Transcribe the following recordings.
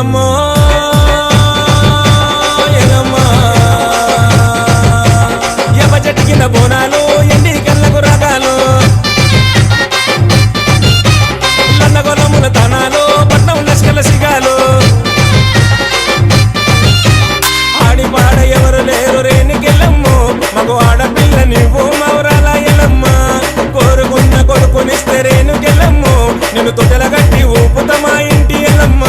ఎల్లమ్మో ఎల్లమ్మా ఎవ చెట్టుకింద బోనాలు ఎండి కళ్ళకు రకాలు లండగొలముల తనాలు పట్నం లష్కల సిగాలు ఆడి పాడ ఎవరు లేరు రేణుకెళ్ళమ్మో మగ ఆడపిల్ల నువ్వు మౌరాల ఎల్లమ్మ కోరుకున్న కొడుకునిస్తే రేణుకెళ్ళమ్మో నిన్ను తొట్టెల గట్టి ఊపుత మా ఇంటి ఎల్లమ్మ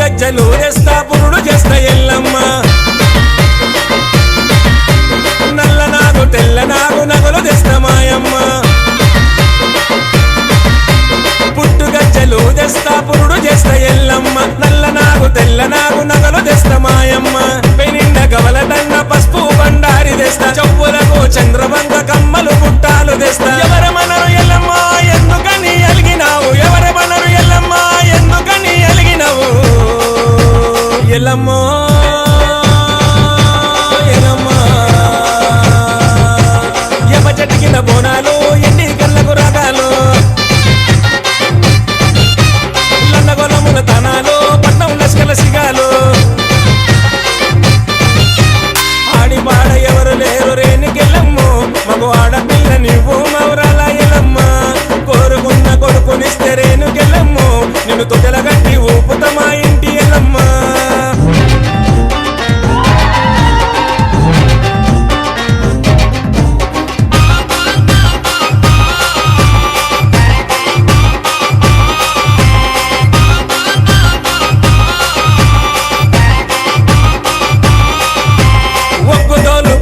గజ్జలు చేస్తా పురుడు చేస్తా ఎల్లమ్మ నల్ల నాగు తెల్ల నాగు నగలు తెస్తా మాయమ్మ పుట్టు గజ్జలు తెస్తా పురుడు చేస్తా ఎల్లమ్మ నల్ల నాగు తెల్ల నాగు నగలు తెస్తా మాయమ్మ పెనిండ గవల దండ పసుపు బండారి తెస్తా చెప్పులకు చంద్రవంక కమ్మలు పుట్టాలు తెస్తా ఎవరమనరు ఎల్లమ్మ ఎందుకని అలిగినావు ఎవరమనరు ఎల్లమ్మ ఎందుకని అలిగినావు ఎల్లమ్మో ఎల్లమ్మా ఎవ చెట్టుకింద బోనాలు ఎండి కళ్ళకు రకాలు లండగొలముల తనాలు పట్నం లష్కల సిగాలు ఆడి పాడ ఎవరు లేరు రేణుకెళ్ళమ్మో మగ ఆడపిల్ల నువ్వు మౌరాల ఎల్లమ్మ కోరుకున్న కొడుకునిస్తే రేణుకెళ్ళమ్మో నిన్ను తొట్టెల గట్టి ఊపుత మా ఇంటి ఎల్లమ్మ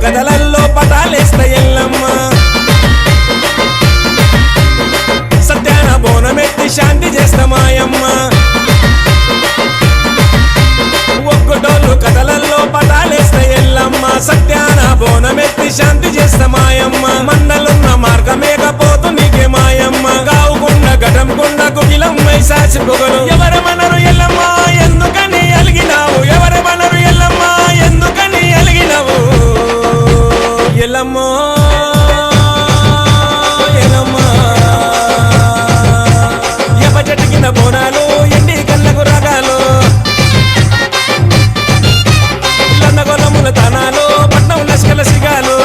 కదలల్లో పటాలేస్త ఎల్లమ్మ సత్యాన బోనమెత్తి శాంతి చేస్తా మాయమ్మ ఒక్కటోళ్ళు కదలల్లో పటాలేస్త ఎల్లమ్మ సత్యాన బోనమెత్తి శాంతి చేస్తా మాయమ్మ మండలున్న మార్గమేకపోతు నీకే మాయమ్మ గావుకున్న ఘటంకున్న కుగిలం మైసాసి పొగలు ఎవరమనరు ఎల్లమ్మ ఎందుకని అలిగినావు ఎవరమనరు ఎల్లమ్మ ఎందుకని అలిగినావు ఎల్లమ్మో ఎల్లమ్మా ఎవ చెట్టుకింద బోనాలు ఎండి కళ్ళకు రకాలు లండగొలముల తనాలు పట్నం లష్కల సిగాలు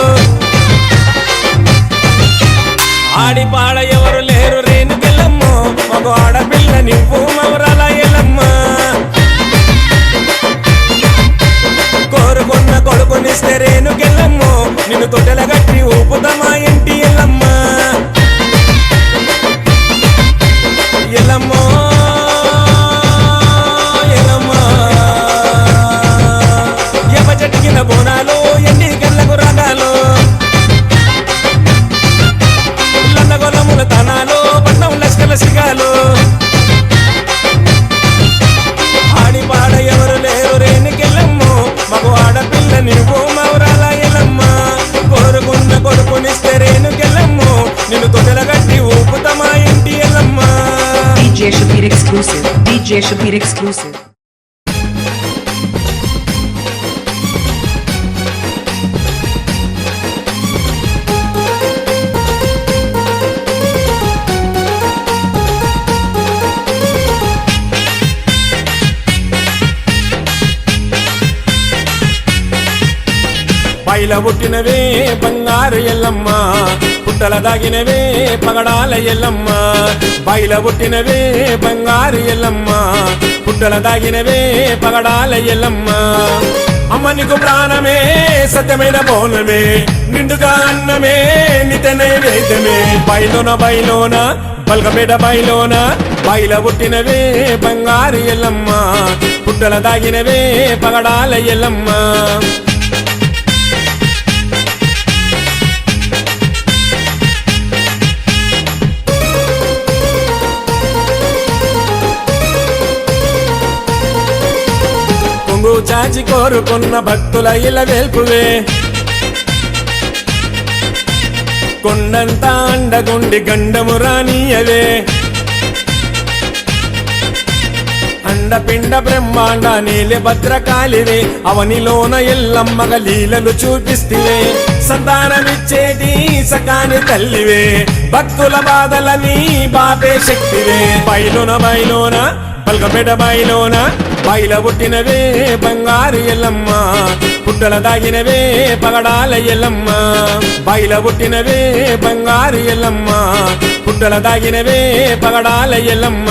ఆడి పాడ ఎవరు లేరు రేణుకెళ్ళమ్మో మగ ఆడపిల్ల నువ్వు మౌరాల ఎల్లమ్మ కోరుకున్న కొడుకునిస్తే రేణుకెళ్ళమ్మో నిన్ను తొట్టెల గట్టి ఊపుత మా ఇంటి ఎల్లమ్మ ఎల్లమ్మో ఎల్లమ్మా ఎవ చెట్టుకింద బోనాలు ఎండి కళ్ళకు రకాలు లండగొలముల తనాలు పట్నం లష్కల సిగాలు ఆడి పాడ ఎవరు లేరు రేణుకెళ్ళమ్మో మగ ఆడపిల్ల నువ్వు మౌరాల ఎల్లమ్మ కోరుకున్న కొడుకునిస్తే రేణుకెళ్ళమ్మో నిన్ను తొట్టెల గట్టి ఊపుత మా ఇంటి Yellamma DJ Shabir exclusive. DJ Shabir exclusive. Paila పుట్టినవే బంగారు ఎల్లమ్మ పుట్టల దాగినవే పగడాల ఎల్లమ్మ బయల పుట్టినవే బంగారు ఎల్లమ్మ పుట్టల దాగినవే పగడాల ఎల్లమ్మ అమ్మ నీకు ప్రాణమే సత్యమైన బోనమే నిండుగా అన్నమే నిత నైవేద్యమే బయలోన బల్గపేట బయలోన బయల పుట్టినవే బంగారు ఎల్లమ్మ పుట్టల దాగినవే పగడాల ఎల్లమ్మ చాచి కోరుకున్న భక్తుల ఇల వేల్పువే కొండంత అండగుండి గండము రానియవే అండపిండ బ్రహ్మాండ నీలి భద్రకాళివే అవనిలోన ఎల్లమ్మగ లీలలు చూపిస్తివే సంతానమిచ్చేటి సకాని తల్లివే భక్తుల బాధలని బాపే శక్తివే బయలున పల్కపేట బయల పుట్టినవే బంగారు ఎల్లమ్మ పుట్టల దాగినవే పగడాల ఎల్లమ్మ బయల పుట్టినవే బంగారు ఎల్లమ్మ పుట్టల దాగినవే పగడాల ఎల్లమ్మ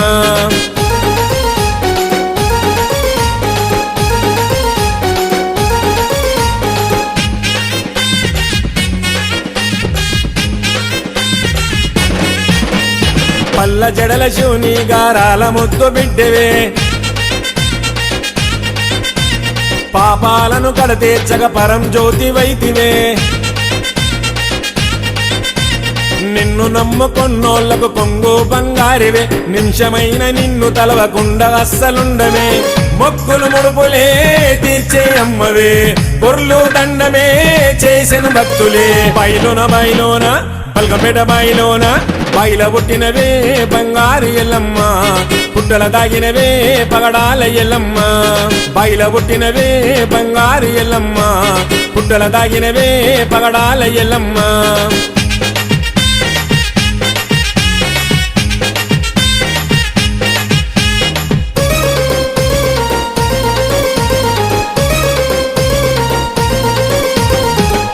పల్ల జడల శివుని గారాల ముద్దు బిడ్డవే పాపాలను కడతీర్చగ పరం జ్యోతి వైతివే నిన్ను నమ్ముకొన్నోళ్లకు కొంగు బంగారివే నిమిషమైన నిన్ను తలవకుండా అస్సలుండవే మొక్కులు ముడుపులే తీర్చే అమ్మవే పొర్లు దండమే చేసిన భక్తులే బయలున పల్కపేట బయల పుట్టినవే బంగారు ఎల్లమ్మ పుట్టల దాగినవే పగడాల ఎల్లమ్మ బయల పుట్టినవే బంగారు ఎల్లమ్మ పుట్టల దాగినవే పగడాల ఎల్లమ్మ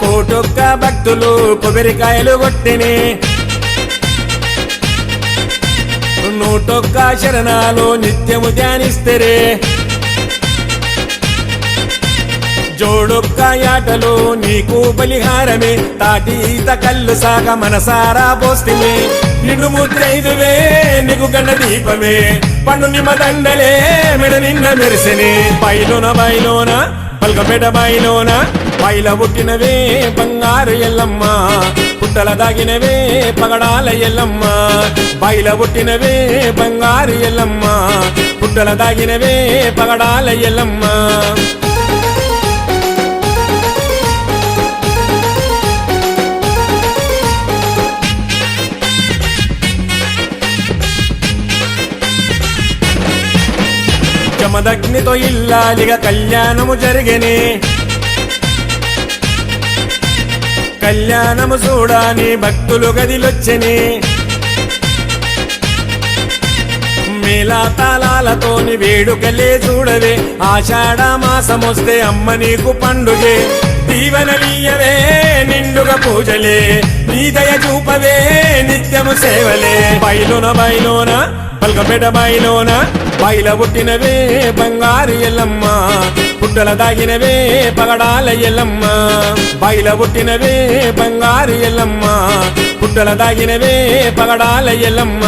కోటొక్క భక్తులు కొబ్బరికాయలు కొట్టిని నూటొక్క శరణాలు నిత్యము ధ్యానిస్తరే జోడొక్క యాటలు నీకు బలిహారమే తాటి ఈత కళ్ళు సాగ మనసారా పోస్తివే నిన్ను ముద్రైదువే నీకు గండ దీపమే పండు నిమ్మ దండలే మెడ నిన్న మెరిసెనే బయలున పల్కపేట బయల పుట్టినవే బంగారు ఎల్లమ్మ పుట్టల దాగినవే పగడాల ఎల్లమ్మ బయల పుట్టినవే బంగారు ఎల్లమ్మ పుట్టల దాగినవే పగడాల ఎల్లమ్మ జమదగ్నితో ఇల్లాలిగా కళ్యాణము జరిగనే కళ్యాణము చూడాని భక్తులు గదిలొచ్చని మేళా తాళాలతోని వేడుకలే చూడవే ఆషాఢ మాసమొస్తే అమ్మ నీకు పండుగే దీవెనలీయవే నిండుగా పూజలే నీ దయ చూపవే నిత్యము సేవలే బయలున పల్కపేట బయల పుట్టినవే బంగారు ఎల్లమ్మ పుట్టల దాగినవే పగడాల ఎల్లమ్మ బయల పుట్టినవే బంగారు ఎల్లమ్మ పుట్టల దాగినవే పగడాల ఎల్లమ్మ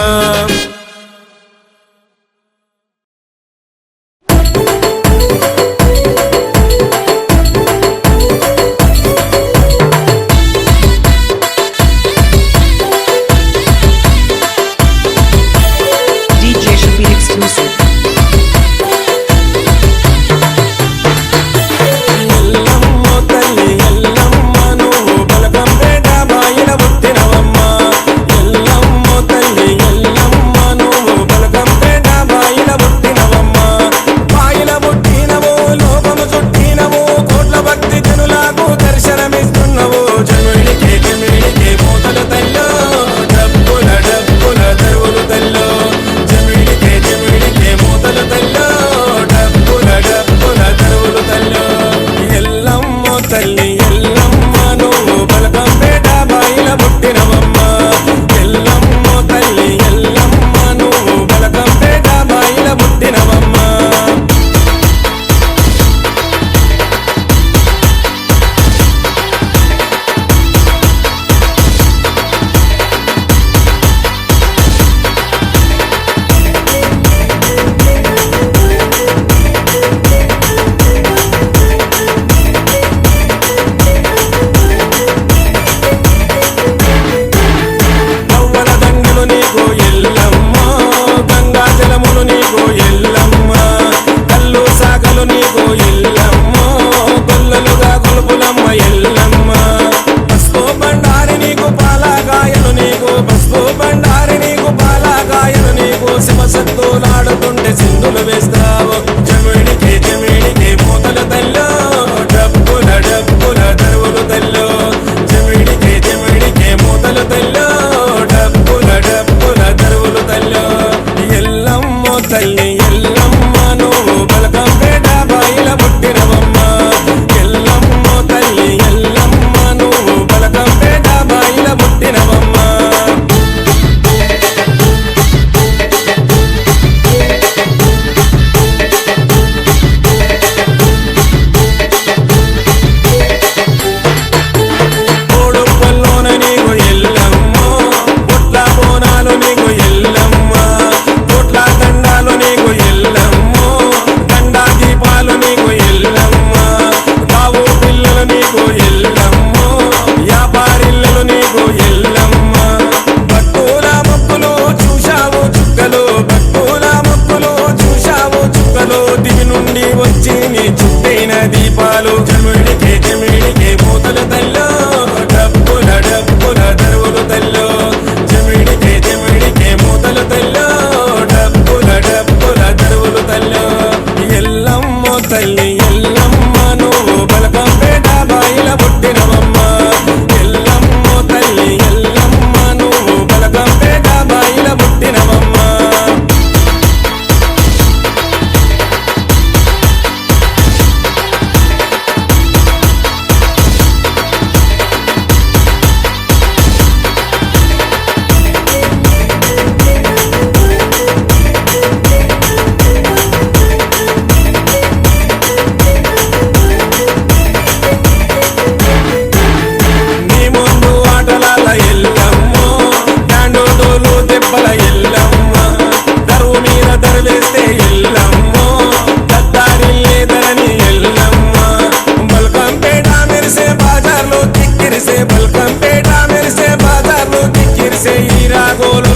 శివసత్తులాడుతుంటే సింధులు వేస్తావు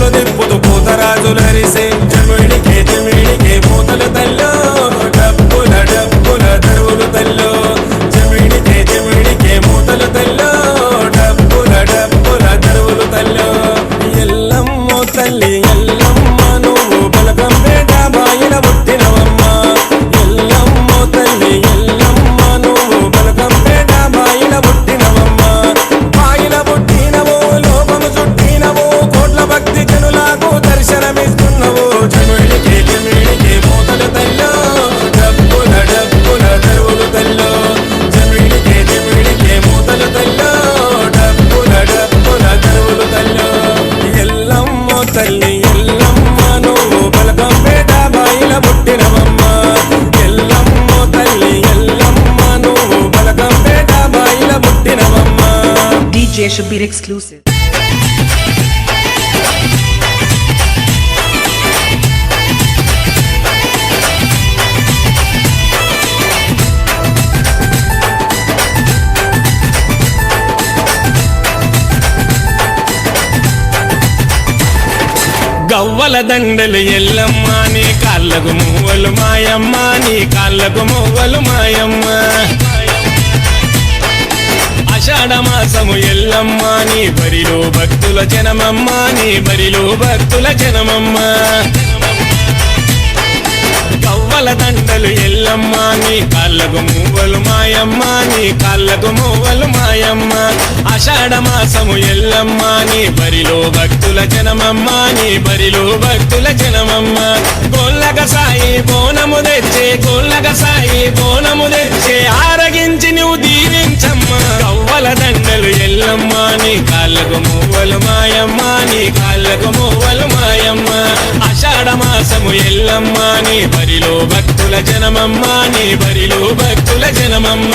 చేతులు దిప్పుతూ పూతరాజులరిసే జమిడికే మూతలు తల్లో డప్పుల దరువులు తల్లో జమిడికే మూతలు తల్లో డప్పుల దరువులు తల్లో ఎల్లమ్మో తల్లి ఎల్లమ్మ నువ్వు బలకంపేట బాయిల పుట్టినవమ్మ ఎల్లమ్మో తల్లి ఎల్లమ్మ నువ్వు బలకంపేట బాయిల పుట్టినవమ్మ బాయిల పుట్టినవో లోకము చుట్టినవో కోట్ల భక్తి జనులకు దర్శనమిస్తున్నావు జమిడికే మూతలు తల్లో డప్పుల దరువులు తల్లో జమిడికే మూతలు తల్లో డప్పుల దరువులు తల్లో ఎల్లమ్మో తల్లి ఎల్లమ్మ నువ్వు బలకంపేట బాయిల పుట్టినవమ్మ ఎల్లమ్మో తల్లి ఎల్లమ్మ నువ్వు బలకంపేట బాయిల పుట్టినవమ్మ DJ Shabir exclusive. గవ్వల దండలు ఎల్లమ్మ నీ కాళ్ళకు మువ్వలు మాయమ్మ నీ కాళ్ళకు మువ్వలు మాయమ్మ ఆషాఢ మాసము ఎల్లమ్మ నీ బరిలో భక్తుల జనమమ్మ నీ బరిలో భక్తుల జనమమ్మ గవ్వల దండలు ఎల్లమ్మ నీ కాళ్ళకు మువ్వలు మాయమ్మ నీ కాళ్ళకు మువ్వలు మాయమ్మ ఆషాఢ మాసము ఎల్లమ్మ నీ బరిలో భక్తుల జనమమ్మ నీ బరిలో భక్తుల జనమమ్మ గోళ్ళగ సాయి బోనము తెచ్చే గోళ్ళగ సాయి బోనము తెచ్చే ఆరగించి నువ్వు దీవించమ్మ గవ్వల దండలు ఎల్లమ్మ నీ కాళ్ళకు మువ్వలు మాయమ్మ నీ కాళ్ళకు మువ్వలు మాయమ్మ ఆషాఢ మాసము ఎల్లమ్మ నీ బరిలో భక్తుల జనమమ్మ నీ బరిలో భక్తుల జనమమ్మ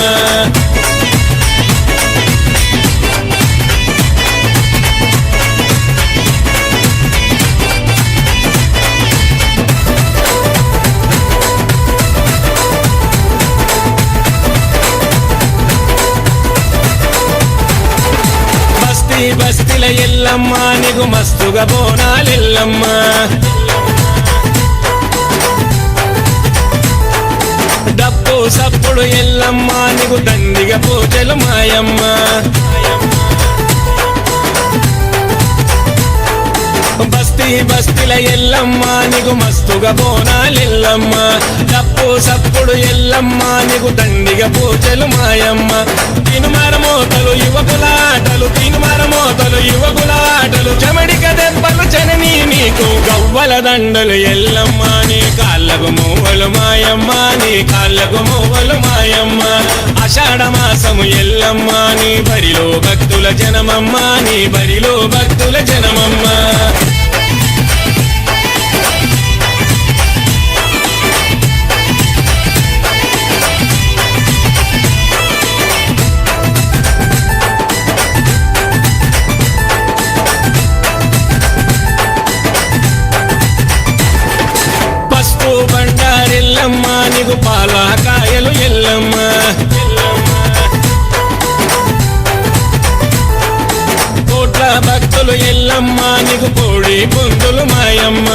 బస్తిల ఎల్లమ్మ నీకు మస్తుగా బోనాలెల్లమ్మ డప్పు సప్పుడు ఎల్లమ్మ నీకు దండిగా పూజలు మాయమ్మ బస్తిల ఎల్లమ్మ నీకు మస్తుగా బోనాలెల్లమ్మ డప్పు సప్పుడు ఎల్లమ్మ నీకు దండిగా పూజలు మాయమ్మ తినుమరమోతలు యువకులాటలు తినుమరమోతలు యువకులాటలు జమడిక దెబ్బలు జనని నీకు గవ్వల దండలు ఎల్లమ్మ నీ కాళ్ళకు మువ్వలు మాయమ్మ నీ కాళ్ళకు మువ్వలు మాయమ్మ ఆషాఢ మాసము ఎల్లమ్మ నీ బరిలో భక్తుల జనమమ్మ నీ బరిలో భక్తుల జనమమ్మ పసుపు బండారెల్లమ్మ నీకు పాలకాయలు ఎల్లమ్మ కోట్ల భక్తులు ఎల్లమ్మ నీకు కోడి పుంజులు మాయమ్మ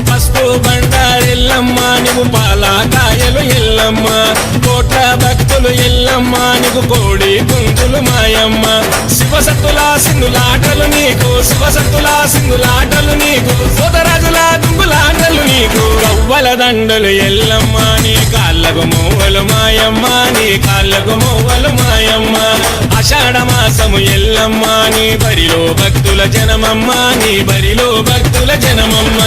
పసుపు బండారెల్లమ్మ నీకు పాలకాయలు ఎల్లమ్మ కోట్ల భక్తులు ఎల్లమ్మ నీకు కోడి పుంజులు మాయమ్మ శివసత్తుల సింధులాటలు నీకు శివసత్తుల సింధులాటలు నీకు సోదరాజుల దుంగులాటలు నీకు గవ్వల దండలు ఎల్లమ్మ నీ కాళ్ళకు మువ్వలు మాయమ్మ నీ కాళ్ళకు మువ్వలు మాయమ్మ ఆషాఢ మాసము ఎల్లమ్మ నీ బరిలో భక్తుల జనమమ్మ నీ బరిలో భక్తుల జనమమ్మ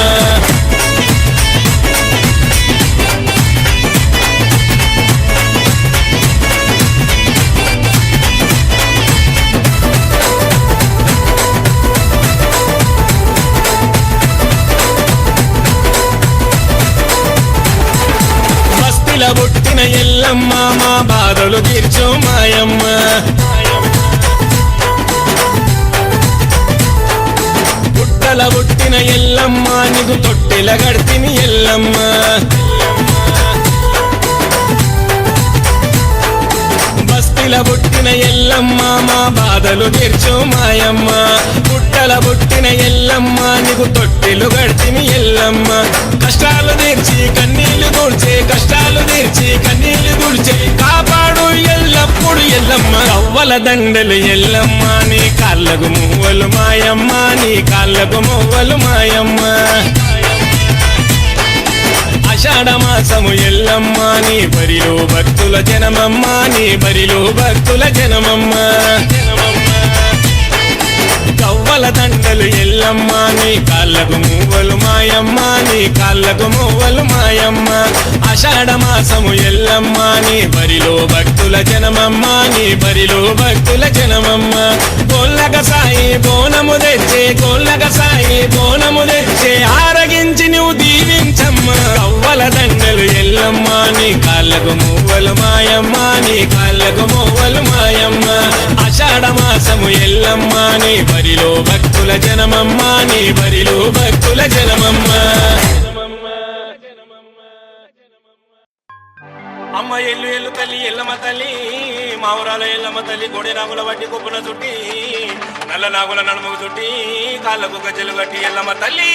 పుట్టిన ఎల్లమ్మ మా బాధలు తీర్చు మాయమ్మ పుట్టల పుట్టిన ఎల్లమ్మ నీకు తొట్టెల గడితిని ఎల్లమ్మ పుట్టిల పుట్టిన ఎల్లమ్మ మా బాధలు తీర్చు మాయమ్మ పుట్టల పుట్టిన ఎల్లమ్మ నీకు తొట్టిలు గడిచిమి ఎల్లమ్మ కష్టాలు తీర్చి కన్నీళ్లు తుడిచే కష్టాలు తీర్చి కన్నీళ్లు తుడిచే కాపాడు ఎల్లప్పుడు ఎల్లమ్మ అవ్వల దండలు ఎల్లమ్మ నీ కాళ్ళకు మువ్వలు మాయమ్మ నీ కాళ్ళకు మువ్వలు మాయమ్మ ఆషాఢ మాసము ఎల్లమ్మ నీ బరిలో భక్తుల జనమమ్మ నీ బరిలో భక్తుల జనమమ్మ కవ్వల దండలు ఎల్లమ్మ నీ కాళ్ళకు మువ్వలు మాయమ్మ నీ కాళ్ళకు మువ్వలు మాయమ్మ ఆషాఢ మాసము ఎల్లమ్మ నీ బరిలో భక్తుల జనమమ్మ నీ బరిలో భక్తుల జనమమ్మ కోళ్ళక సాయి బోనము తెచ్చే కోళ్ళక సాయి బోనము తెచ్చే ఆరగించి నువ్వు దీవించమ్మ కవ్వల దండలు ఎల్లమ్మ నీ కాళ్ళకు మువ్వలు మాయమ్మ నీ కాళ్ళకు మువ్వలు మాయమ్మ ఆషాఢ మాసము ఎల్లమ్మ నీ బరిలో భక్తుల జనమమ్మ నీ బరిలో భక్తుల జనమమ్మ అమ్మ ఎల్లు ఎల్లు తల్లి ఎల్లమ్మ తల్లి మా ఊరాల ఎల్లమ్మ తల్లి గొడె నాగుల వడ్డీ కొప్పున చుట్టి నల్ల నాగుల నడుముకు చుట్టి కాళ్ళకు గజ్జలు కట్టి ఎల్లమ్మ తల్లి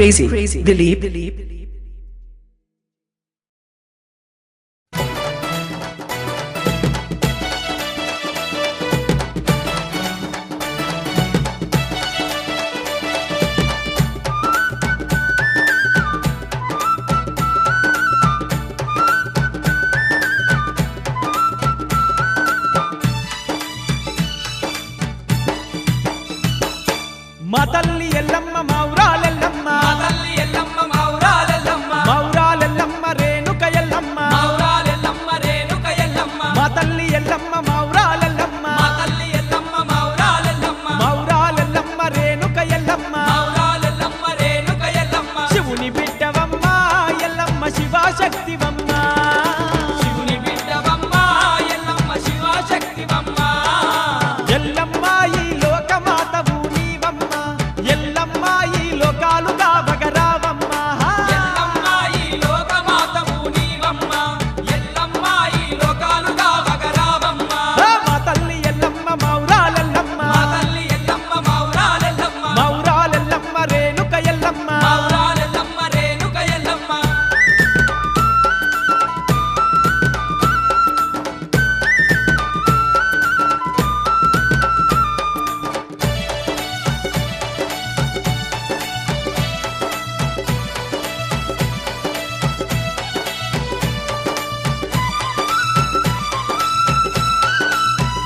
crazy. Dilip. మా తల్లి ఎల్లమ్మ మౌరాలెల్లమ్మ తల్లి ఎల్లమ్మ మౌరాలెల్లమ్మ మౌరాలెల్లమ్మ రేణుక ఎల్లమ్మ మౌరాలెల్లమ్మ రేణుక ఎల్లమ్మ మా తల్లి ఎల్లమ్మ మౌరాలెల్లమ్మ తల్లి ఎల్లమ్మ మౌరాలెల్లమ్మ మౌరాలెల్లమ్మ రేణుక ఎల్లమ్మ మౌరాలెల్లమ్మ రేణుక ఎల్లమ్మ శివుని బిడ్డవమ్మ ఎల్లమ్మ శివశక్తివమ్మ శివుని బిడ్డవమ్మ ఎల్లమ్మ శివశక్తివమ్మ ఎల్లమ్మ ఈ లోకమాతవు నీవమ్మ ఎల్లమ్మ ఈ లోకాలు కావగరావమ్మ ఎల్లమ్మ ఈ లోకమాతవు నీవమ్మ ఎల్లమ్మ ఈ లోకాలు కావగరావమ్మ మా తల్లి ఎల్లమ్మ మౌరాలెల్లమ్మ తల్లి ఎల్లమ్మ మౌరాలెల్లమ్మ మౌరాలెల్లమ్మ రేణుక ఎల్లమ్మ మౌరాలెల్లమ్మ రేణుక ఎల్లమ్మ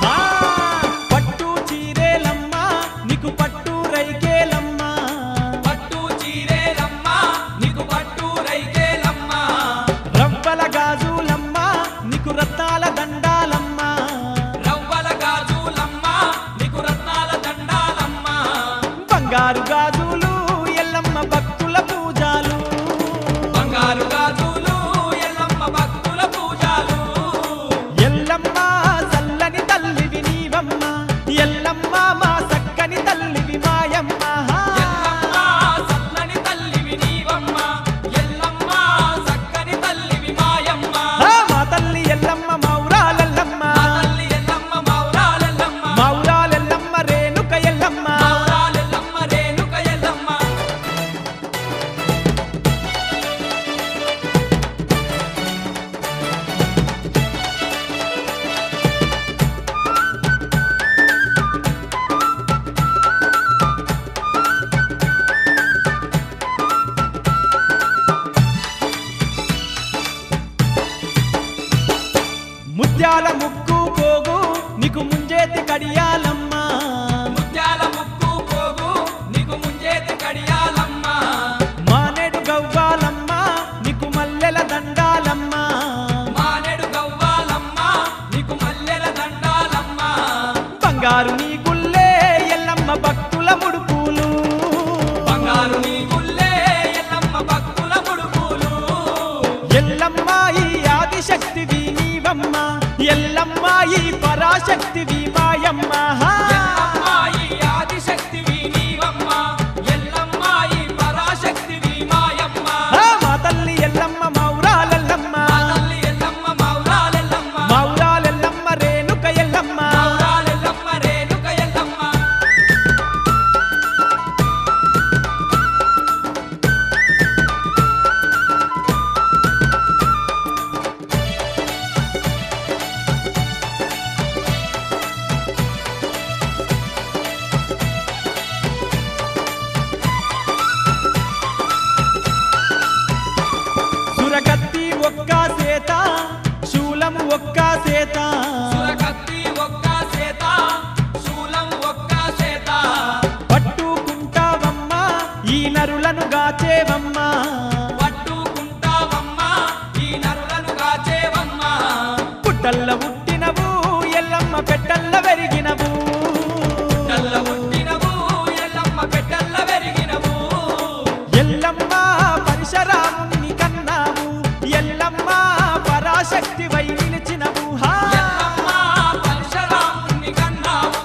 ఆ, పట్టు చీరేలమ్మ నీకు పట్టు రైకేలమ్మ పట్టు చీరేలమ్మ నీకు పట్టు రైకేలమ్మ రవ్వల గాజులమ్మ నీకు రత్నాల దండాలమ్మ రవ్వల గాజులమ్మ నీకు రత్నాల దండాలమ్మ బంగారు గాజులు ఎల్లమ్మ భక్తుల పూజాలు బంగారు గాజులు ఎల్లమ్మ భక్తుల పూజలు ఎల్లమ్మ చల్లని తల్లివి నీవమ్మ ఎల్లమ్మ మా సక్కని తల్లివి మాయమ్మ ఎల్లమ్మ సల్లని తల్లివి నీవమ్మ ఎల్లమ్మ సక్కని తల్లివి మాయమ్మ మా తల్లి ఎల్లమ్మ మౌరాలెల్లమ్మ తల్లి ఎల్లమ్మ మౌరాలెల్లమ్మ మౌరాలెల్లమ్మ రేణుక ఎల్లమ్మ మౌరాలెల్లమ్మ రేణుక ఎల్లమ్మ ముత్యాల ముక్కు పోగు నీకు ముంజేతి కడియాలమ్మ ముత్యాల ముక్కు పోగు నీకు ముంజేతి కడియాలమ్మ మానేడు గవ్వాలమ్మ నీకు మల్లెల దండాలమ్మ మానేడు గవ్వాలమ్మ నీకు మల్లెల దండాలమ్మ బంగారు నీ గుల్లే ఎల్లమ్మ భక్తుల ముడుపులు బంగారు నీ గుల్లే ఎల్లమ్మ భక్తుల ముడుపులు ఎల్లమ్మ ఈ ఆదిశక్తివి నీవమ్మ ఎల్లమ్మ ఈ పరాశక్తివి మాయమ్మ ఎల్లమ్మ ఈ ఆదిశక్తివి నీవమ్మ ఎల్లమ్మ ఈ పరాశక్తివి మాయమ్మ మా తల్లి ఎల్లమ్మ మౌరాలెల్లమ్మ తల్లి ఎల్లమ్మ మౌరాలెల్లమ్మ మౌరాలెల్లమ్మ రేణుక ఎల్లమ్మ మౌరాలెల్లమ్మ రేణుక ఎల్లమ్మ సురకత్తి ఒక్క సేత శూలం ఒక్క సేత సురకత్తి ఒక్క సేత శూలం ఒక్క సేత పట్టుకుంటావమ్మ ఈ నరులను గాచేవమ్మ పట్టుకుంటావమ్మ ఈ నరులను కాచేవమ్మ పుట్టల్ల పుట్టినవు ఎల్లమ్మ పెట్టల్ల వెరిగినవు కల్ల పుట్టినవు ఎల్లమ్మ పెట్టల్ల పెరిగినవు ఎల్లమ్మ పరశురాముని కన్నావు ఎల్లమ్మ పరాశక్తి వై నిలిచినవు ఎల్లమ్మ పరశురాముని కన్నావు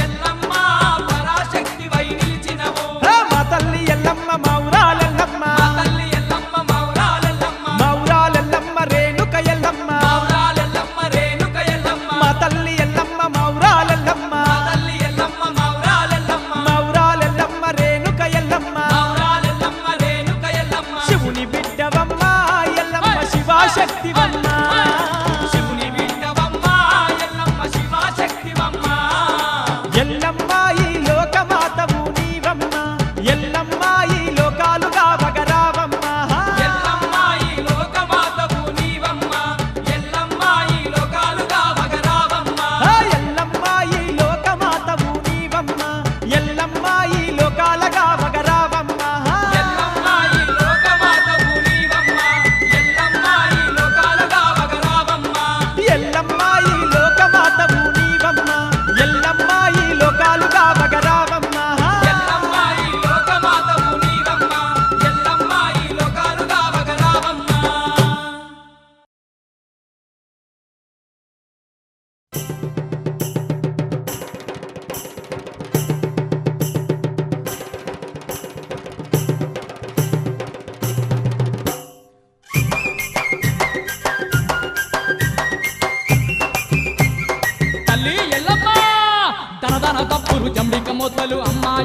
ఎల్లమ్మ పరాశక్తి వై నిలిచినవు మా తల్లి ఎల్లమ్మ మౌరాలెల్లమ్మ తల్లి ఎల్లమ్మ మౌరాలెల్లమ్మ మౌరాలెల్లమ్మ రేణుక ఎల్లమ్మ మౌరాలెల్లమ్మ రేణుక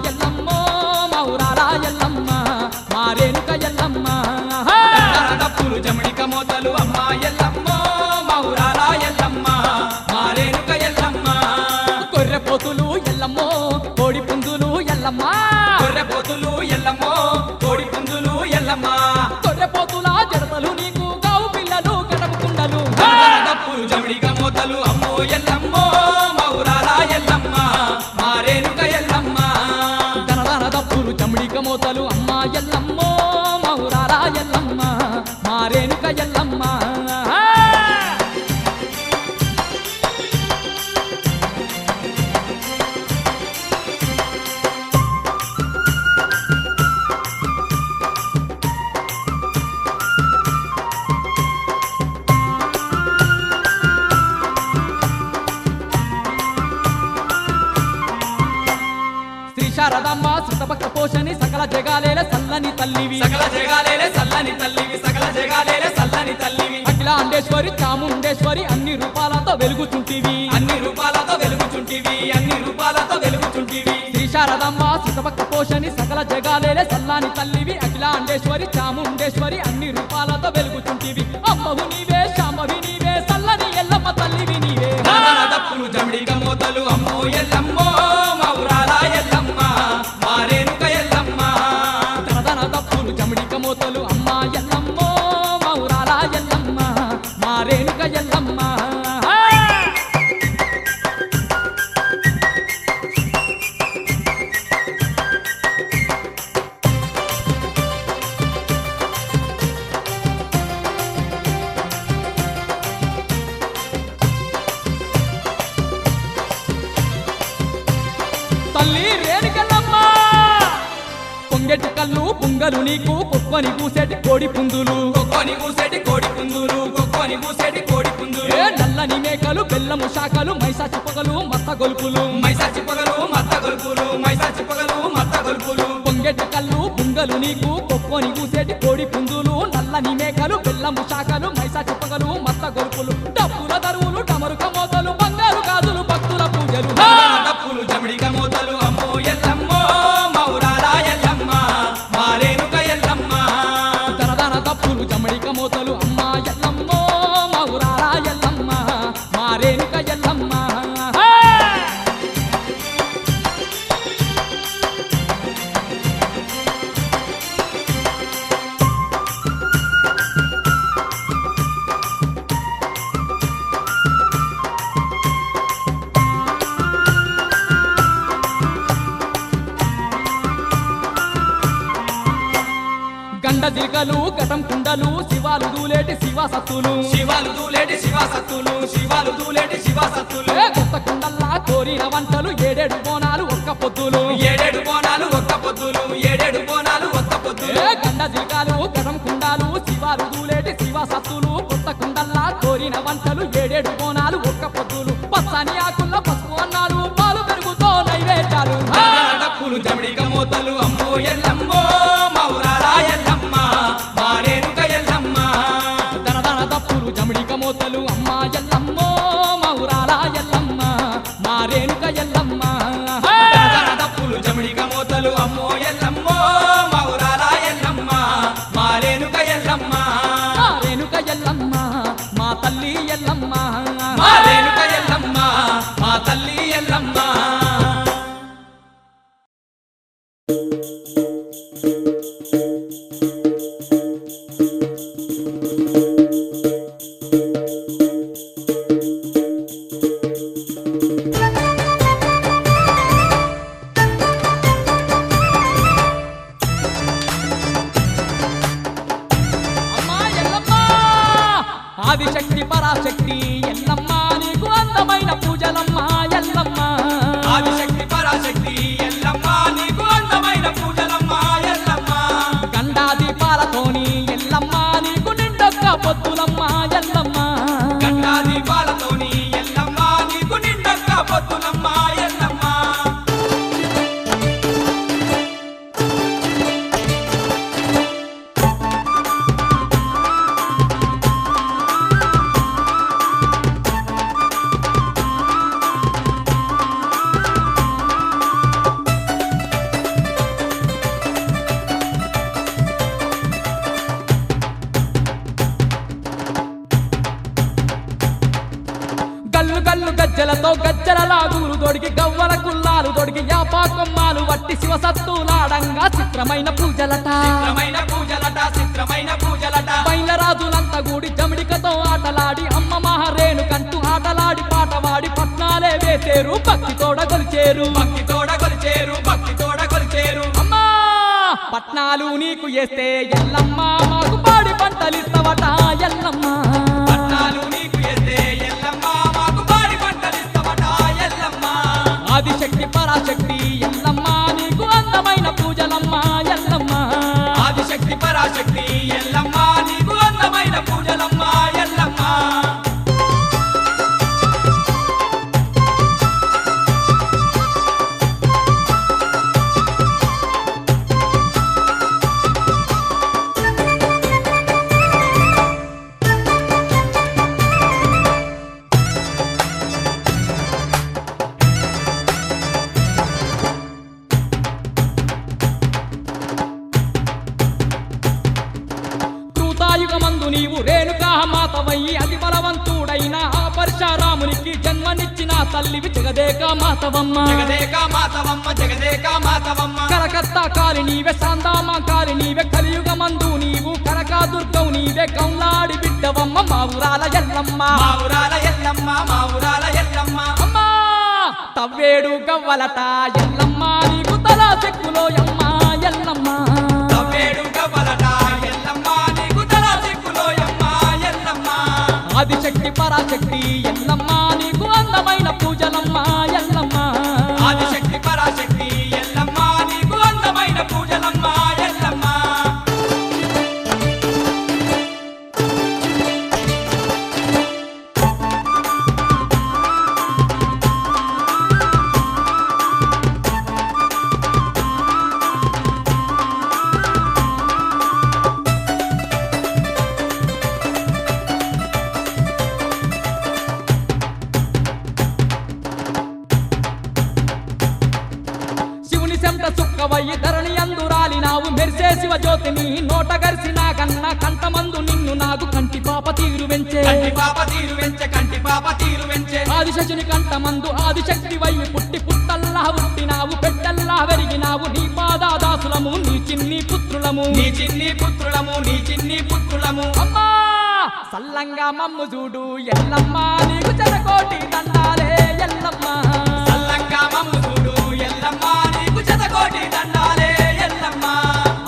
ఎల్లమ్మో మౌరాల ఎల్లమ్మ మా రేణుక ఎల్లమ్మ డప్పులు జమడిక మోతలు అమ్మ ఎల్లమ్మో మౌరాల ఎల్లమ్మ మా రేణుక ఎల్లమ్మ గొర్రె పోతులు ఎల్లమ్మో కోడి పుంజులు ఎల్లమ్మ గొర్రె పోతులు ఎల్లమ్మో కోడి పుంజులు ఎల్లమ్మ గొర్రె పోతుల జడతలు నీకు గావు పిల్లలు కడపు కుండలు డప్పులు జమడిక మోతలు అమ్మో ఎల్లమ్మో మౌరాల ఎల్లమ్మ మా రేణుక ఎల్లమ్మ దనదన దప్పులు చమిడిక మోతలు అమ్మ ఎల్లమ్మో మౌరాల ఎల్లమ్మ మా రేణుక ఎల్లమ్మ శ్రీ శారదమ్మ సుతభక్త పోషణి సకల జగాలేల సల్లని తల్లివి సకల జగాలేలే సల్లని తల్లివి సకల జగాలేలే సల్లని తల్లివి అఖిలాండేశ్వరి చాముండేశ్వరి అన్ని రూపాలతో వెలుగుచుంటివి అన్ని రూపాలతో వెలుగుచుంటివి అన్ని రూపాలతో వెలుగుచుంటివి శ్రీ శారదమ్మ సుతభక్త పోషణి సకల జగాలేల సల్లాని తల్లివి అఖిలాండేశ్వరి చాముండేశ్వరి అన్ని రూపాలతో వెలుగుచుంటివి అమ్మవు నీవే శాంభవి నీవే సల్లని ఎల్లమ్మ తల్లివి నీవే డప్పులు జమడిక మోతలు అమ్మో ఎల్లమ్మో మౌరాల ఎల్లమ్మ మా రేణుక ఎల్లమ్మ దనదన దప్పులు చమిడిక మోతలు అమ్మ ఎల్లమ్మో మౌరాల ఎల్లమ్మ మా రేణుక ఎల్లమ్మ తల్లి రేణుకెళ్ళమ్మ పొంగెటి కళ్ళు పుంగలు నీకు కుక్కని కూసేటి కోడి పుందులు కొక్కొని కూసేటి కోడి పుంజులు కొక్కొని కూసేటి కోడి పుంజులు ఏ నల్లని మేకలు బెల్లము శాఖలు మైసాచి పొగలు మత్త గొలుపులు మైసాచి పొగలు మత్త గొలుపులు మైసాచి పొగలు మత్త గొలుపులు పొంగెటి కళ్ళు పుంగలు నీకు కుక్కని కూసేటి కోడి పుందులు నల్లని మేకలు బెల్లము శాఖలు మైసాచి పొగలు మత్త గొలుపులు డప్పుల దరువులు డమరుక మోతలు బంగారు గాజులు భక్తుల పూజలు డప్పులు జమడిక మోతలు అమ్మో ఎల్లమ్మో మౌరాల ఎల్లమ్మ మా రేణుక ఎల్లమ్మ దనదన దప్పులు చమడిక మోతలు అమ్మ ఎల్లమ్మో మౌరాల ఎల్లమ్మ మా రేణుక ఎల్లమ్మ గండ జిల్కలు గటం కుండలు శివాలు దూలేటి శివసత్తులు శివాలు దూలేటి శివసత్తులు శివాలు దూలేటి శివసత్తులు ఏ కొత్త కుండల్లా కోరిన వంటలు ఏడేడు బోనాలు ఒక్క పొద్దులు ఏడేడు బోనాలు ఒక్క పొద్దులు ఏడేడు బోనాలు ఒక్క పొద్దులు ఏ గండ జిల్కాలు గటం కుండాలు శివాలు దూలేటి శివసత్తులు కొత్త కుండల్లా కోరిన వంటలు ఏడేడు బోనాలు ఒక్క పొద్దులు పచ్చని ఆకుల్లో పసుపు అన్నాలు పాలు పెరుగుతో నైవేద్యాలు డప్పులు జమడిక మోతలు అమ్మో ఎల్లమ్మో మౌరాల ఎల్లమ్మ మా రేణుక ఎల్లమ్మ దనదన దప్పులు జమిడిక మోతలు అమ్మ ఎల్లమ్మో మౌరాల ఎల్లమ్మ మా రేణుక ఎల్లమ్మ డప్పులు జమడిక మోతలు అమ్మో ఎల్లమ్మో మౌరాల ఎల్లమ్మ మా రేణుక ఎల్లమ్మ మా రేణుక ఎల్లమ్మ మా తల్లి ఎల్లమ్మ మా రేణుక ఎల్లమ్మ మా తల్లి ఎల్లమ్మ అమ్మా ఎల్లమ్మ ఆదిశక్తి పరాశక్తి ఎల్లమ్మ నీకు అందమైన పూజలమ్మ ఎల్లమ్మ ఆదిశక్తి పరాశక్తి ఎల్లమ్మ నీకు అందమైన పూజలమ్మ ఎల్లమ్మ గండా దీపాలతోని ఎల్లమ్మ నీకు నిండొక్క పొత్తులమ్మ ఎల్లమ్మ గంగా దీపాలతోని ఎల్లమ్మ నీకు నిండక్క పొత్తులమ్మ ఎల్లమ్మ గల్లు గల్లు గజ్జలతో గజ్జల లాగులు దొడికి గవ్వల కుల్లాలు దొడికి యాపా కొమ్మాలు వట్టి శివసత్తులాడంగా చిత్రమైన పూజలట చిత్రమైన పూజలట బయలరాజులంతా కూడి జమిడికతో ఆటలాడి అమ్మ మహారేణుకంటూ ఆటలాడి పాటవాడి పట్నాలే వేసేరు భక్తి తోడ కొలిచేరు అమ్మా పట్నాలు నీకు వేస్తే ఎల్లమ్మ మాకు పాడి పంటలిస్తవట ఎల్లమ్మ ఆదిశక్తి పరాశక్తి ఎల్లమ్మ నీకు అందమైన పూజలమ్మ ఎల్లమ్మ ఆదిశక్తి పరాశక్తి ఎల్లమ్మ నీకు అందమైన పూజలమ్మ ఎల్లమ్మ యుగమందు నీవు రేణుకా మాతవయ్యి అతి బలవంతుడైన ఆ పరశురామునికి జన్మనిచ్చిన తల్లివి జగదేక మాతవమ్మ కరకత్తా కాలి నీవే సాందామ కాలి నీవే కలియుగమందు నీవు కరకా దుర్గవు నీవే కౌలాడి బిడ్డవమ్మ మా ఊరాల ఎల్లమ్మ అమ్మా తవ్వేడు గవ్వలట ఎల్లమ్మ నీకు తలా చెక్కులో అమ్మ ఎల్లమ్మ ఆదిశక్తి పరాశక్తి ఎల్లమ్మ నీకు అందమైన పూజలమ్మ ఎల్లమ్మ ఆదిశక్తి పరాశక్తి ఎల్లమ్మ నీకు అందమైన పూజలమ్మ ఎల్లమ్మ చుక్కవయ్యి ధరణి అందురాలినావు మెరిసే శివ జ్యోతిని నోట గరిసిన కన్నా కంటమందు నిన్ను నాకు కంటి పాప తీరు వెంచే ఆదిశక్తిని కంటమందు ఆదిశక్తి వయ్యి పుట్టి పుట్టల్లా పుట్టినావు పెట్టల్లా వెరిగినావు నీ పాదాదాసులము నీ చిన్ని పుత్రులము అమ్మా సల్లంగా మమ్ము చూడు ఎల్లమ్మ నీకు చెరకోటి దండాలే ఎల్లమ్మ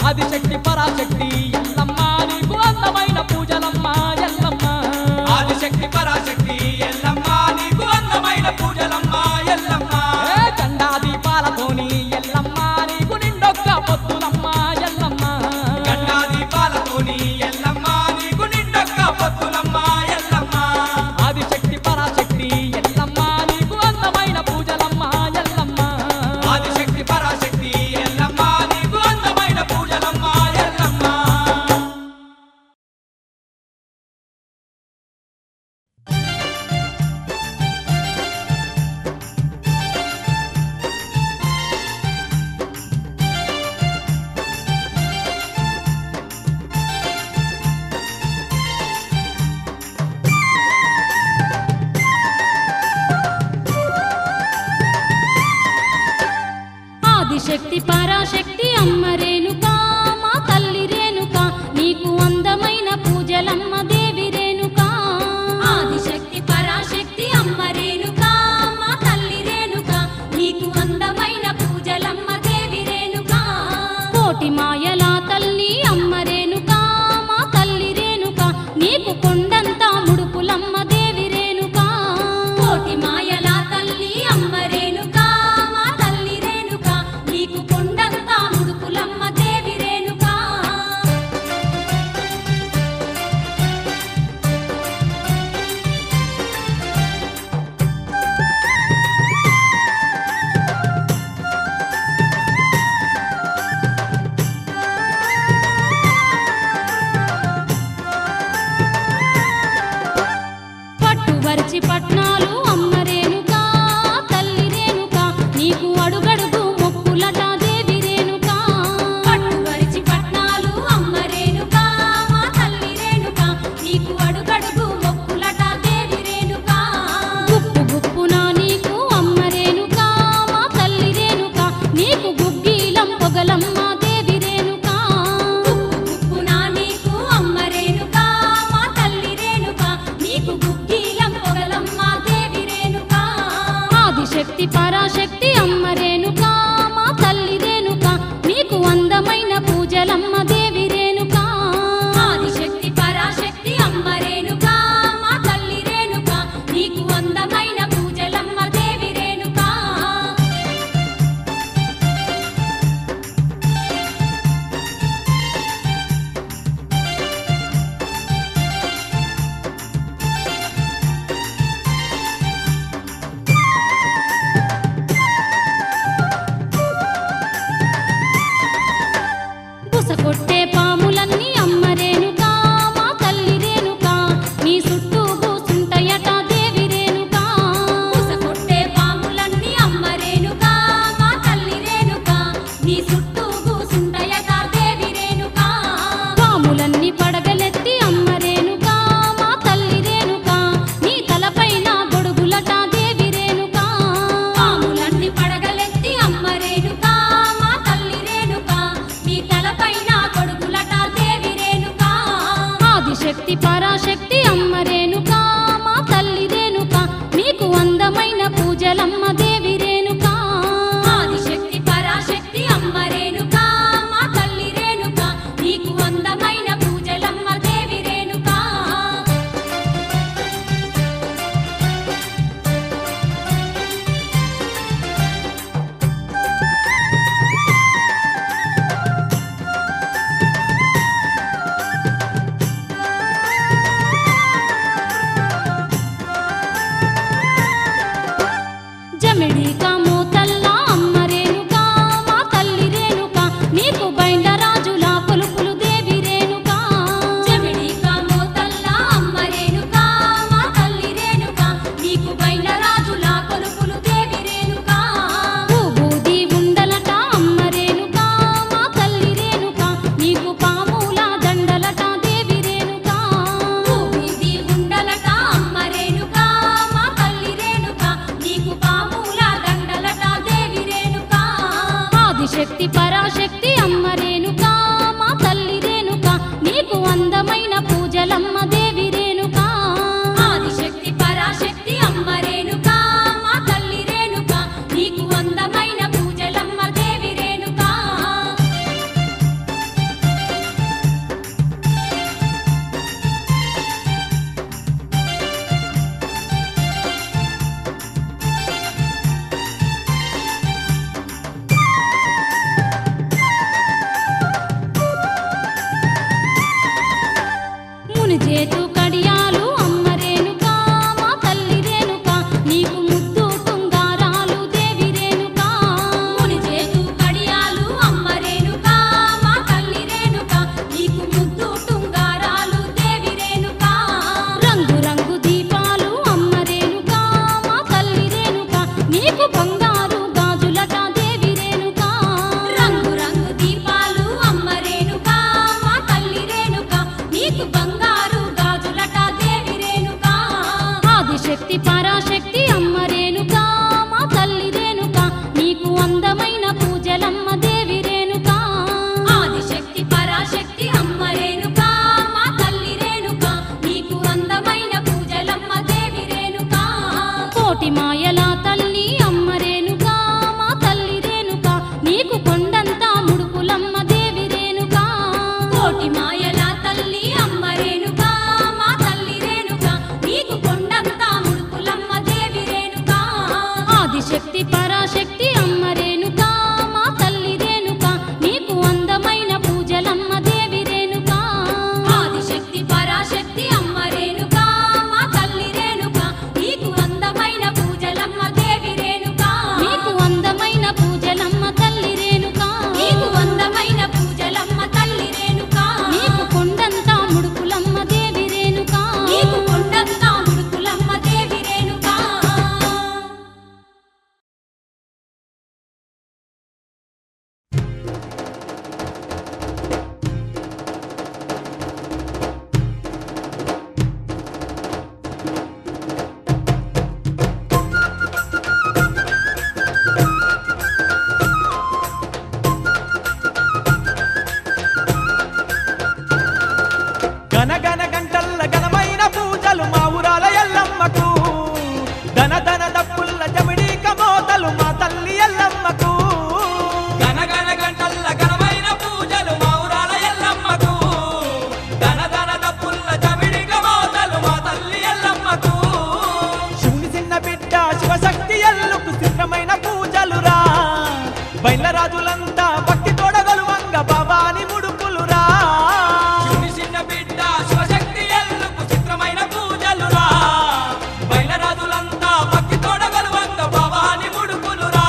ఆదిశక్తి పరాశక్తి ఎల్లమ్మ నీకు అందమైన పూజలమ్మ ఎల్లమ్మ ఆదిశక్తి పరాశక్తి ఎల్లమ్మ నీకు అందమైన పూజలమ్మ ఎల్లమ్మ జెండా దీపాలతోని ఎల్లమ్మ నీకు నిండొక్క పొత్తులమ్మ ఎల్లమ్మ గండా దీపాలతోని ఎల్లమ్మ నీకు నిండొక్క పొత్తులమ్మ ఎల్లమ్మ ఆదిశక్తి పరాశక్తి ఎల్లమ్మ నీకు అందమైన పూజలమ్మ ఎల్లమ్మ ఆదిశక్తి పరాశక్తి ఎల్లమ్మ నీకు అందమైన పూజలమ్మ ఎల్లమ్మ ఆదిశక్తి పరాశక్తి అమ్మ రేణుకా మా తల్లి రేణుకా నీకు అందమైన పూజలమ్మ దేవి రేణుకా ఆదిశక్తి పరాశక్తి అమ్మ రేణుకా మా తల్లి రేణుకా నీకు అందమైన పూజలమ్మ దేవి రేణుకా కోటి మాయల తల్లి అమ్మ రేణుకా మా తల్లి రేణుకా నీకు కొండంతా ముడుపులమ్మ దేవి రేణుకా కోటి మాయల తల్లి అమ్మ రేణుకా మా తల్లి రేణుకా నీకు కొండంతా ముడుపులమ్మ దేవి రేణుకా పట్టువరిచి పట్నాలు అమ్మ రేణుకా తల్లి రేణుకా నీకు అడుగడుగు మొక్కులట దేవి రేణుకా పట్టువరిచి పట్నాలు అమ్మ రేణుకా మా తల్లి రేణుకా నీకు అడుగడుగు మొక్కులట దేవి రేణుకా ఆదిశక్తి పరాశక్తి అమ్మ రేణుకా మా తల్లి రేణుకా నీకు అందమైన పూజలమ్మ దేవి రేణుకా ఆదిశక్తి పరాశక్తి అమ్మ రేణుకా మా తల్లి రేణుకా నీకు అందమైన పూజలమ్మ దేవి రేణుకా కోటి మాయల తల్లి అమ్మ రేణుకా మా తల్లి రేణుకా నీకు కొండంతా ముడుపులమ్మ దేవి రేణుకా కోటి మాయల తల్లి అమ్మ రేణుకా మా తల్లి రేణుకా నీకు కొండంతా ముడుపులమ్మ దేవి రేణుకా ఆదిశక్తి పరాశక్తి అమ్మ రేణుకా మా తల్లి రేణుకా నీకు అందమైన పూజలమ్మ దేవి రేణుకా ఆదిశక్తి పరాశక్తి అమ్మ రేణుకా మా తల్లి రేణుకా నీకు అందమైన పూజలమ్మ దేవి రేణుకా నీకు అందమైన పూజలమ్మ తల్లి రేణుకా నీకు అందమైన పూజలమ్మ తల్లి రేణుకా నీకు కొండంతా ముడుపులమ్మ దేవి రేణుకా నీకు కొండంతా ముడుపులమ్మ దేవి రేణుకా గనగన గంటల్ల ఘనమైన పూజలు మా ఊరాల ఎల్లమ్మకు ధన ధన దప్పుల్ల జమిడీక మోతలు మా తల్లి ఎల్లమ్మకు గనగన గంటల్ల ఘనమైన పూజలు మా ఊరాల ఎల్లమ్మకు ధన ధన దప్పుల్ల జమిడిగ మోతలు మా తల్లి ఎల్లమ్మకు శివుని చిన్న బిడ్డ శివశక్తి ఎల్లుకు సిద్ధమైన పూజలురా బయలరాజులంతా భక్తి తోడగలువంగ భవాని ముడుపులురా శివుని చిన్న బిడ్డ శివశక్తి ఎల్లుకు చిత్రమైన పూజలురా బయలరాజులంతా భక్తి తోడగలువంగ భవాని ముడుపులురా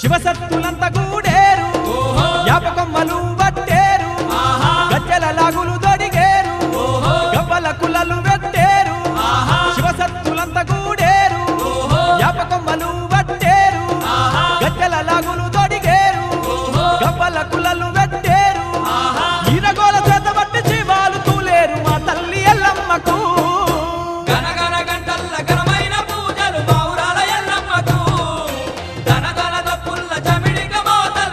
శివసత్తులంతా గూడేరు యాపకొమ్మలు వట్టేరు గజ్జల లాగులు దొడిగేరు గవ్వల కులలు వెట్టేరు శివసత్తులంతా గూడేరు యాపకొమ్మలు వట్టేరు గజ్జల లాగులు దొడిగేరు గవ్వల కులలు వెట్టేరు ఈరగోల చేత బట్టి జీవాలు తూలేరు మా తల్లి ఎల్లమ్మకు గనగన గంటల్ల ఘనమైన పూజలు మా ఊరాల ఎల్లమ్మకు ధన ధన దప్పుల్ల చమిడిక మోతలు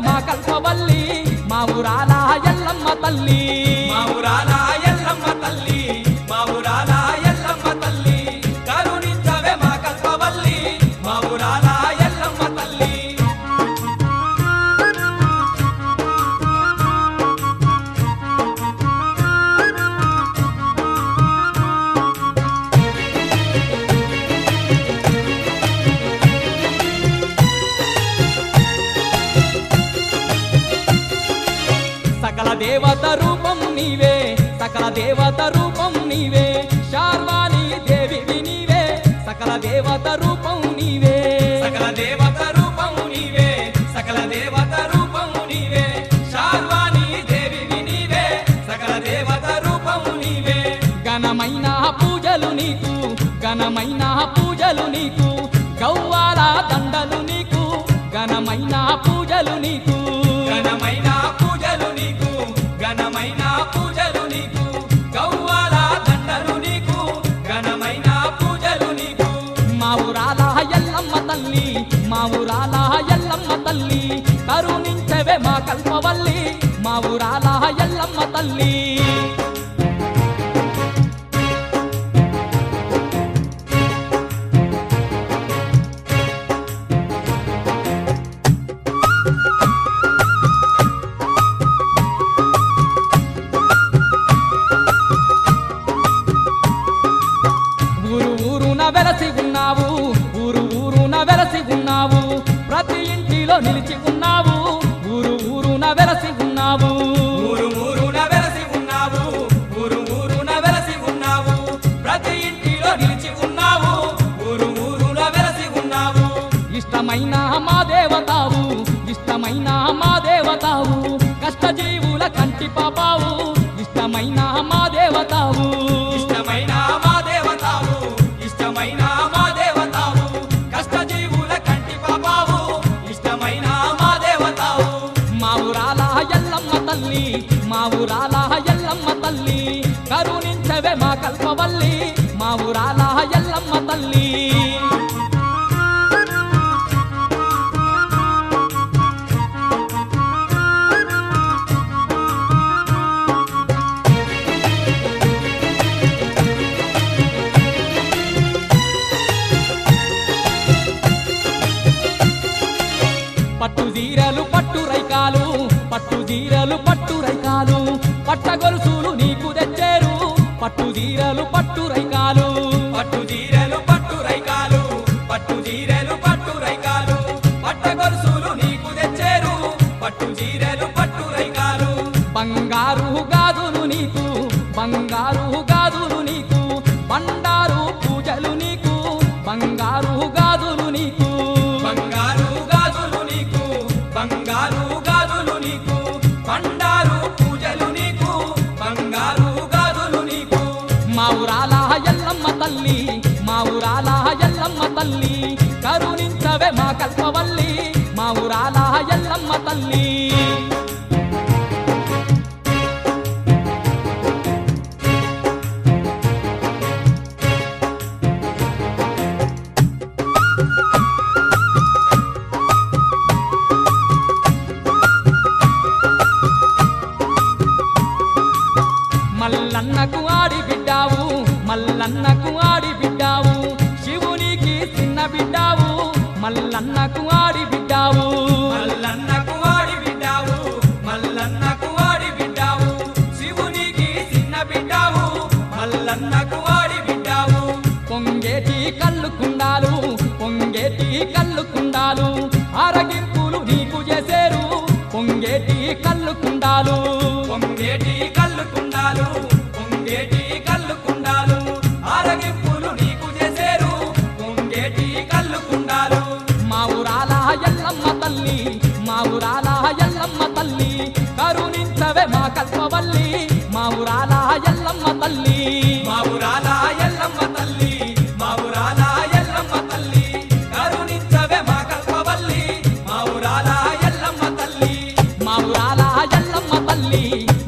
మా కల్పవల్లి మా ఊరాల ఎల్లమ్మ తల్లి మా ఊరాల ఎల్లమ్మ తల్లి మా ఊరాల ఎల్లమ్మ తల్లి కరుణించవే మా కల్పవల్లి మా ఊరాల ఎల్లమ్మ తల్లి సకల దేవత రూపం నీవే సకల దేవత రూపం నీవే శార్వాణి దేవివి నీవే సకల దేవత రూపం నీవే సకల దేవత రూపము నీవే సకల దేవత రూపము నీవే శార్వాణి దేవివి నీవే సకల దేవత రూపము నీవే ఘనమైన పూజలు నీకు ఘనమైన పూజలు నీకు గౌవాల దండలు నీకు ఘనమైన పూజలు నీకు ఘనమైన పూజలు నీకు ఘనమైన పూజలు నీకు గౌవాల దండలు నీకు ఘనమైన పూజలు నీకు మా ఊరాల ఎల్లమ్మ తల్లి మా ఊరాల ఎల్లమ్మ తల్లి కరుణించవే మా కల్పవల్లి మా ఊరాల ఎల్లమ్మ తల్లి ఊరు ఊరున వెలసి ఉన్నావు ఊరు ఊరున వెలసి ఉన్నావు ప్రతి ఇంటిలో నిలిచి ఉన్నావు ఊరు ఊరున వెలసి ఉన్నావు ఊరు ఊరున వెలసి ఉన్నావు ఊరు ఊరున వెలసి ఉన్నావు ప్రతి ఇంటిలో నిలిచి ఉన్నావు ఊరు ఊరున వెలసి ఉన్నావు ఇష్టమైన మా దేవతావు ఇష్టమైన మా దేవతావు కష్టజీవుల కంటి పాపావు ఇష్టమైన మా దేవతావు ఇష్టమైన మా దేవతావు ఇష్టమైన మా దేవతావు కష్టజీవుల కంటి పాపావు ఇష్టమైన మా దేవతావు మా ఊరాల ఎల్లమ్మ తల్లి మా ఊరాల ఎల్లమ్మ తల్లి కరుణించవే మా కల్పవల్లి మా ఊరాల ఎల్లమ్మ తల్లి పట్టు జీరలు పట్టు రైకాలు పట్టు జీరలు పట్టు రైకాలు పట్ట గొలుసులు నీకు తెచ్చారు పట్టు జీరలు పట్టు రైకాలు పట్టు జీరెలు పట్టు రైకాలు పట్టు జీరెలు పట్టు రైకాలు పట్ట గొలుసులు నీకు తెచ్చేరు పట్టు జీరెలు పట్టు రైకాలు బంగారు గాజులు నీకు బంగారు గాజులు నీకు బండారు పూజలు నీకు బంగారు గాజులు నీకు బంగారు గాజులు నీకు బంగారు గాజులు నీకు బండారు పూజలు నీకు బంగారు గాజులు నీకు మా ఊరాల ఎల్లమ్మ తల్లి మా ఊరాల ఎల్లమ్మ తల్లి కరుణించవే మా కల్పవల్లి మా ఊరాల ఎల్లమ్మ తల్లి మల్లన్నకు ఆడి బిడ్డావు మల్లన్నకు ఆడి బిడ్డావు శివునికి చిన్న బిడ్డావు మల్లన్నకు ఆడి బిడ్డావు మల్లన్నకు వాడి బిడ్డావు మల్లన్నకు వాడి బిడ్డావు శివునికి చిన్న బిడ్డావు మల్లన్నకు వాడి బిడ్డావు పొంగేటి కళ్ళు కుండాలు పొంగేటి కళ్ళు కుండాలు ఆరగింపులు నీకు చేసేరు పొంగేటి కళ్ళు కుండాలు పొంగేటి కళ్ళు కుండాలు పొంగేటి కళ్ళు కుండాలు ఆరగింపులు నీకు చేసేరు పొంగేటి కళ్ళు కుండాలు మా ఊరాల ఎల్లమ్మ తల్లి మా ఊరాల ఎల్లమ్మ తల్లి కరుణించవే మా కల్పవల్లి మా ఊరాల ఎల్లమ్మ తల్లి మా ఊరాల ఎల్లమ్మ తల్లి మా ఊరాల ఎల్లమ్మ తల్లి కరుణించవే మా కల్పవల్లి మా ఊరాల ఎల్లమ్మ తల్లి మా ఊరాల ఎల్లమ్మ తల్లి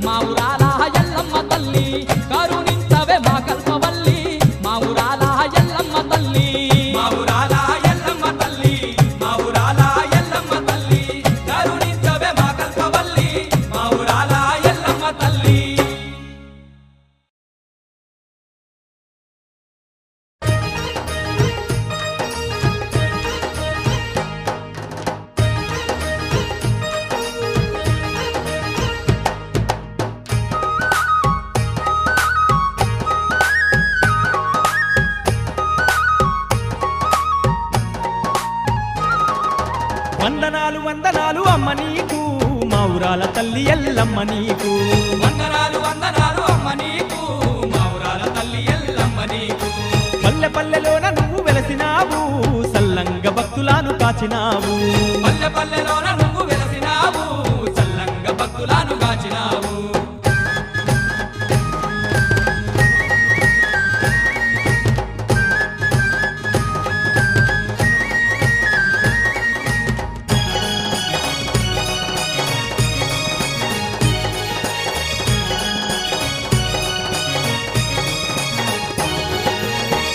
మా ఊరాల ఎల్లమ్మ తల్లి కరుణించవే మా కల్పవల్లి మా ఊరాల ఎల్లమ్మ తల్లి మా ఊరాల ఎల్లమ్మ తల్లి మా ఊరాల ఎల్లమ్మ తల్లి కరుణించవే ఎల్లమ్మ నీకు వందనాలు వందనాలు అమ్మ నీకు మా ఊరాల తల్లి ఎల్లమ్మ నీకు పల్లె పల్లెలోన నువ్వు వెలసినావు సల్లంగ భక్తులను కాచినావు పల్లె పల్లెలోన నువ్వు వెలసినావు చల్లంగ భక్తులను కాచినావు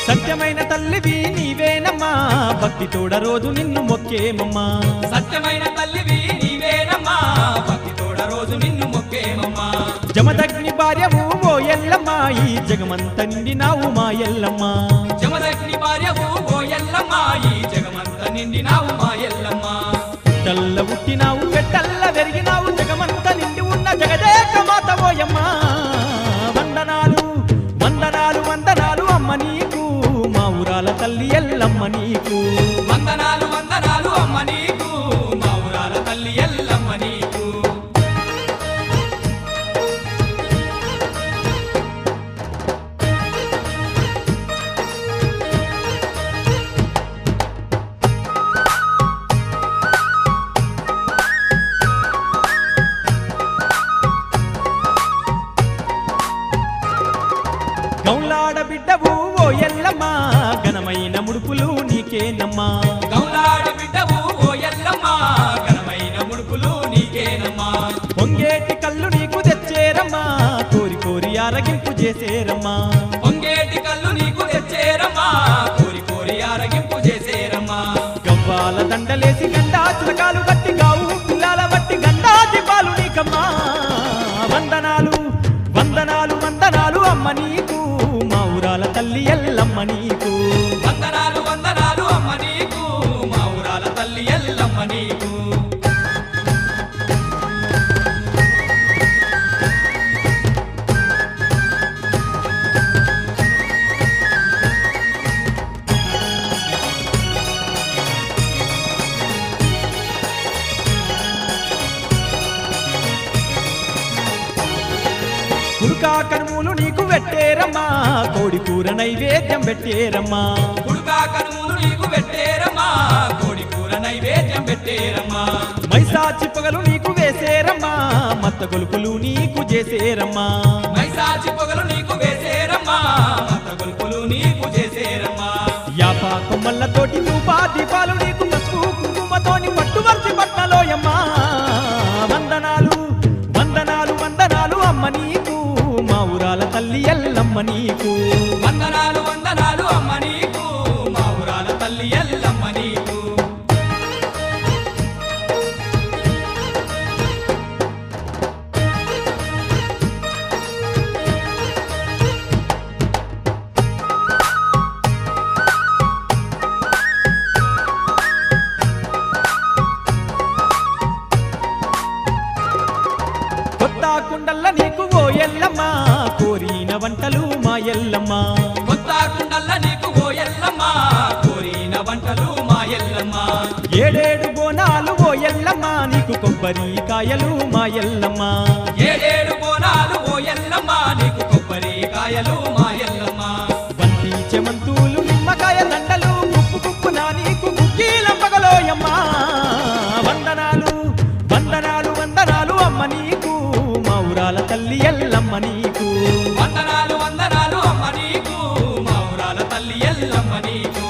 సత్యమైన తల్లివి నీవేనమ్మా భక్తి తోడ రోజు నిన్ను మొక్కేమమ్మా సత్యమైన తల్లివి నీవేనమ్మా భక్తి తోడ రోజు నిన్ను మొక్కేమమ్మా జమదగ్ని భార్యవు ఓ ఎల్లమ్మ ఈ జగమంత నిండినావు మా ఎల్లమ్మ జమదగ్ని భార్యవు ఓ ఎల్లమ్మ ఈ జగమంత నిండినావు మా ఎల్లమ్మ పుట్టల్ల పుట్టినావు పెట్టల్ల పెరిగినావు జగమంత నిండి ఉన్న జగదేక మాత ఓయమ్మ వందనాలు వందనాలు వందనాలు అమ్మ నీకు మా ఊరాల తల్లి ఎల్లమ్మ నీకు వందనాలు వందనాలు అమ్మ నీకు మా ఊరాల తల్లి ఎల్లమ్మ నీకు గౌలాడ బిడ్డవు ఓ ఎల్లమ్మ ఘనమైన ముడుపులు నీకేనమ్మా గౌలాడి బిడ్డవు ఓ ఎల్లమ్మ ఘనమైన ముడుపులు నీకేనమ్మా పొంగేటి కళ్ళు నీకు తెచ్చేరమ్మా కోరి కోరి ఆరగింపు చేసేరమ్మా పొంగేటి కళ్ళు నీకు తెచ్చేరమ్మా కోరి కోరి ఆరగింపు చేసేరమ్మా గవ్వాల దండలేసి గండా చిలకాలు బట్టి గావు పిల్లాల బట్టి గండా దీపాలు నీకమ్మా వందనాలు వందనాలు వందనాలు అమ్మ నీకు మా ఊరాల తల్లి ఎల్లమ్మ నీకు వందనాలు వందనాలు అమ్మ నీకు మా ఊరాల తల్లి ఎల్లమ్మ నీకు కుడుకా కనుములు నీకు పెట్టేరమ్మా కోడి కూర నైవేద్యం పెట్టేరమ్మా కుడుకా కనుములు నీకు పెట్టేరమ్మా కోడి కూర నైవేద్యం పెట్టేరమ్మా మైసాచి పొగలు నీకు వేసేరమ్మా మత్త గొలుపులు నీకు చేసేరమ్మా మైసాచి పొగలు నీకు వేసేరమ్మా మత గొలుపులు నీకు చేసేరమ్మా యాపా కొమ్మల్లతోటి రూపా దీపాలు నీకు పసుపు కుంకుమతోని పట్టువర్తి పట్నలోయమ్మా వందనాలు వందనాలు వందనాలు అమ్మ నీకు మా ఊరాల తల్లి ఎల్లమ్మ నీకు వందనాలు వందనాలు అమ్మ నీకు మా ఊరాల తల్లి ఎల్లమ్మ నీకు కొత్త కుండల్ల నీకు ఓ ఎల్లమ్మ కోరిన వంటలు మా ఎల్లమ్మ కొత్త కుండల్ల నీకు ఓ ఎల్లమ్మ కోరిన వంటలు మా ఎల్లమ్మ ఏడేడు బోనాలు ఓ ఎల్లమ్మ నీకు కొబ్బరికాయలు మా ఎల్లమ్మ ఏడేడు బోనాలు ఓ ఎల్లమ్మ నీకు కొబ్బరికాయలు మా ఎల్లమ్మ బంతి చెమంతులు నిమ్మకాయ దండలు కుప్పు కుప్పున నీకు కుక్కీల పగలోయమ్మ వందనాలు వందనాలు వందనాలు అమ్మ నీకు మా ఊరాల తల్లి ఎల్లమ్మ నీకు వందనాలు వందనాలు అమ్మ నీకు మా ఊరాల తల్లి ఎల్లమ్మ నీకు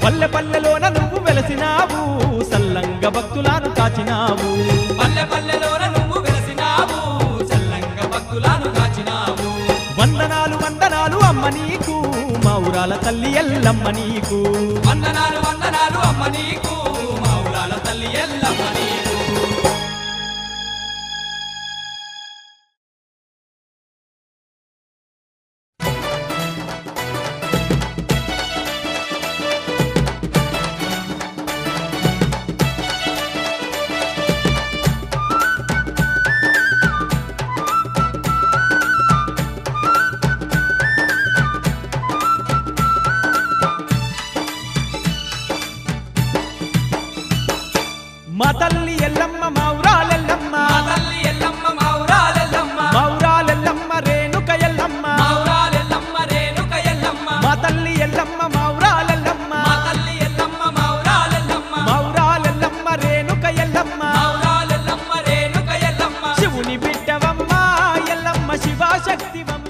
పల్లె పల్లెలోన నువ్వు వెలసినావు సల్లంగ భక్తులను కాచినావు పల్లె పల్లెలోన నువ్వు వెలసినావు చల్లంగ భక్తులను కాచినావు వందనాలు వందనాలు అమ్మ నీకు మా ఊరాల తల్లి ఎల్లమ్మ నీకు వందనాలు వందనాలు అమ్మ నీకు మా ఊరాల తల్లి ఎల్లమ్మ నీకు మా తల్లి శివశక్తివమ్మ